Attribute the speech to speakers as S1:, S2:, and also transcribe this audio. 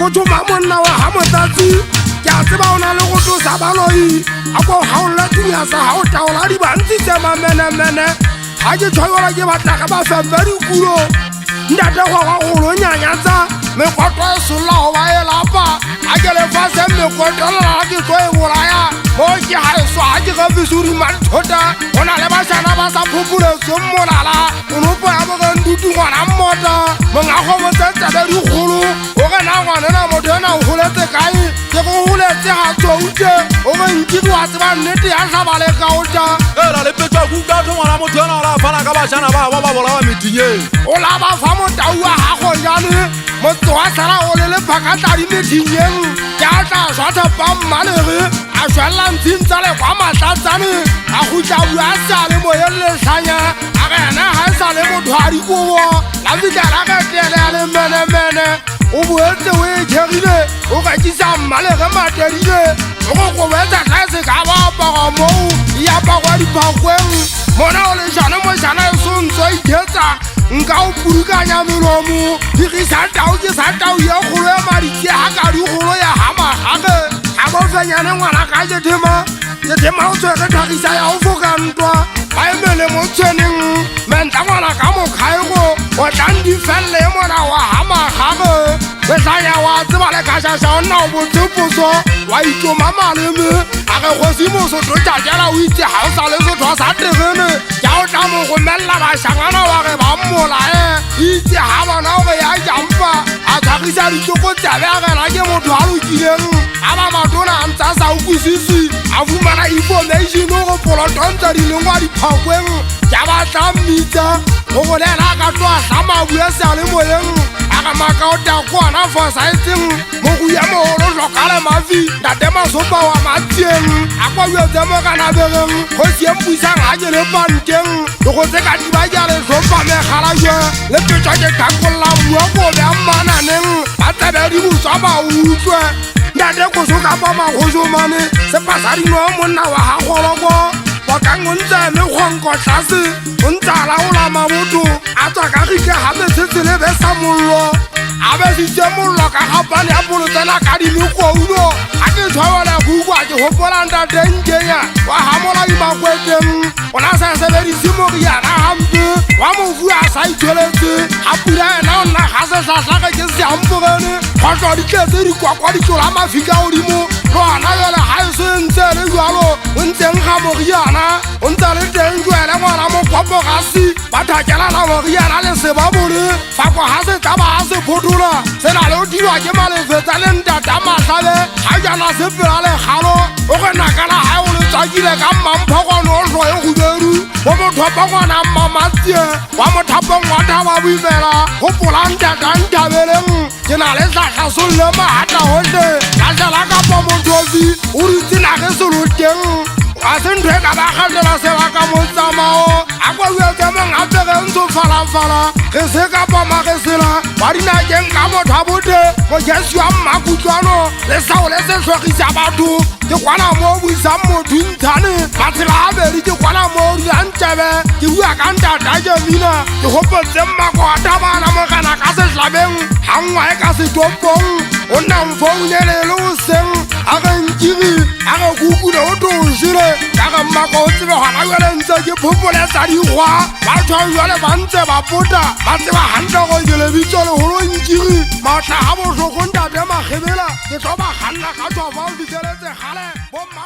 S1: motho mamonna wa ha motsatsi ke a tseba o na le go tlosa baloi a ko ha o la tunyasa ha o taola di bantsi tse mamenemene ha ke tshwayola ke batla ka ba fembe dikulo ntate go ga go lo nyanyatsa mekotlo e solla go ba e lapa a ke le fase mekotlolela ke tlo e bolaya mo ke ha e swa ke ga bisuri manthota o na le bashana ba sa phopole sommolala o nopo ya bogandutu ngwana mmota mongago botsetsebe dikgolo o ge na ngwanena motho ena o goletse kae ke go goletse ga tsouke o ge nkedi wa tseba nnete ya tlhabale kaota
S2: era le petwa kuka tho ngwana motho ena o la fana ka bashana ba bolawa metinyeng
S1: o la ba fa motau wa gago jane motse wa sala o le lephakatladi metinyeng ke a tla swathepa mmalege a swella ntshing tsa lekwa matlatsane a gotla bua a sale moyeng letlhanya a ge ena ga e sa le motho a dikobo la fitlhela ge tele ya le menemene o boetse o e kegile o rekisa mmalege matedile o go kobetsa tlhaese ka ba apaga moo e apagwa diphakgweng mona o lešane mošana e sontso iketsa nka o purukanya melomo digisa tao ke sa tao ye kgolo ya maditse ga ka dikgolo ya gamagage ga bofenyane ngwana ka kethema o tshwege tlhagisa ya go fokantwa ba emele mo tshweneng mentla ngwana ka mokgaego o tlang di felele e mona wa gamagage letlanya wa tseba le kgašaša o nna o botseposo wa itoma maleme a ge kgosi mosotho tšatšela o itse ga o sa le sotho sa tegene ja o tla mo gomelela bašangana wa ge ba mmolae itse ga bona o ge ya jampa a tlhagisa ditlokotsebe a gena ke motho a lokileng a ba matona a ntse a sa ukwisisi a fumana information go polotontsa dilengwa diphakeng ja ba tla mmitsa go go le ena a ka tlo a tlamabue sa le moyeng a ga makaota kwana fositeng mo go ya mogolo tlhokale mafi ntate masopa wa matieng a kwa buetse mo kanabegeng go sieng puisang ga ke le panteng le go tse ka diba ja le tlhompa megala jwe le petšwa ke kakolola bua kobe a mmananeng ba tsebe di botswa ba utlwe ntate koso ka pa magosomane sepasadino wa monna wa gagoloko wakang o ntse mekgonko tlase o ntse a laola mabotho a tswa ka gike gape tshetse le besa mollo a besitse mollo ka gapane ya polotsena ka dimekouno a ke tshwabela bukwa ke gopolang tatenkenya wa gamola dimakweteng o na sa sebedise moriana gampe wa mofu a sa itshweletse a pula ena o nna ga setlhatlhage ke seampogene kgotlwa ditletse dikwakwa ditlola mafika godimo lona jale ga e se ntse le jalo o ntseng ga moriana o ntse le teng jwele ngwana mokwapo gasi ba thakelana moriana le seba bone fakwa ga se taba ga se photola se na le o diwa ke malefetsa le ntata matlhabe ga jana se pela legalo o ge nakana ga o le tswakile ka mmamphokwane o tlhoe gobedu go mothapa ngwana mmamatsie wa mothapong wa thaba boimela go pola ntata ntabeleng ke na le tlatlhasolle maata gotlhe latlhela kapa mothofi o ditsenage seloteng a se ntho e ka ba kgatela seba ka motsamao a kwa buetse mongapege ntso falafala ge se ka pama ge sela ba dinakeng ka motho a bote mokesi wa mmakutlwano le sao le se tlhogisa batho ke kwana mo o buisang motho ntshane matsela a bedi ke kwana mo o dilang tšebe ke bua ka ntata jemina ke gopotse mmako wa thabana mogana ka setlabeng gangwa e ka setopong o nna mfounele le o seng a ge nkiri a ge kukude o tošile ka ge mmako o tsebe gona jale ntse ke phopoletsa dikgwa batho jale ba ntse ba pota ba tseba gantle go ke lebitso legolo nkiri matlha ga botlhoko ntate magebela ke tlo ba ganna ka tswa fa o fitlheletse gale bomma